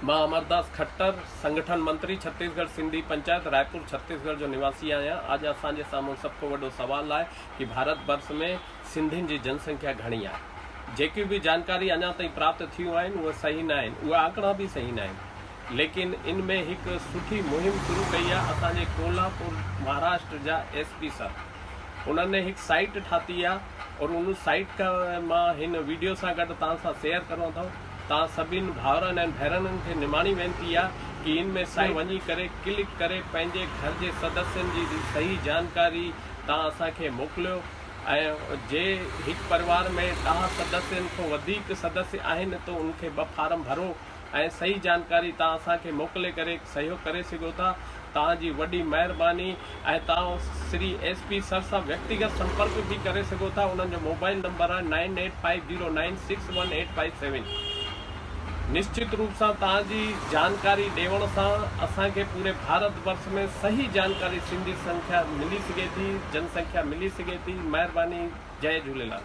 मां अमरदास खट्टर, संगठन मंत्री छत्तीसगढ़, सिंधी पंचायत, रायपुर छत्तीसगढ़ जो निवासी आहियां। अॼु असांजे साम्हूं सभ खां वॾो सवाल आहे कि भारत वर्ष में सिंधियुनि जी जनसंख्या घणी आहे। जेकी भी जानकारी अञा ताईं प्राप्त थियूं आहिनि उहे सही न आहिनि, उहे आंकड़ा भी सही न आहिनि। लेकिन इन में एक सुठी मुहिम शुरू कई आहे असांजे कोल्हापुर महाराष्ट्र जा SP सर। उन्होंने एक साइट ठाती आहे और उन साइट का मां हिन वीडियो सां गॾु तव्हां सां शेयर करो थो। तव्हां सभिनि भाउरनि ऐं भेनरुनि खे निमाणी वेनिती आहे कि इन में साइट वञी करे क्लिक करे पंहिंजे घर जे सदस्यनि जी सही जानकारी तव्हां असांखे मोकिलियो। ऐं जे हिकु परिवार में 10 सदस्यनि खां वधीक सदस्य आहिनि तो उनखे 2 फार्म भरो ऐं सही जानकारी तव्हां असांखे मोकिले करे सहयोग करे सघो था। तव्हांजी वॾी महिरबानी। ऐं तव्हां श्री SP सर सां व्यक्तिगत संपर्क भी करे सघो था। उन्हनि जो मोबाइल नंबर आहे 9850961857। निश्चित रूप से तव्हांजी जानकारी ॾियण सां असांखे पूरे भारत वर्ष में सही जानकारी सिंधी संख्या मिली सके थी, जनसंख्या मिली सके थी। महिरबानी। जय झूलेलाल।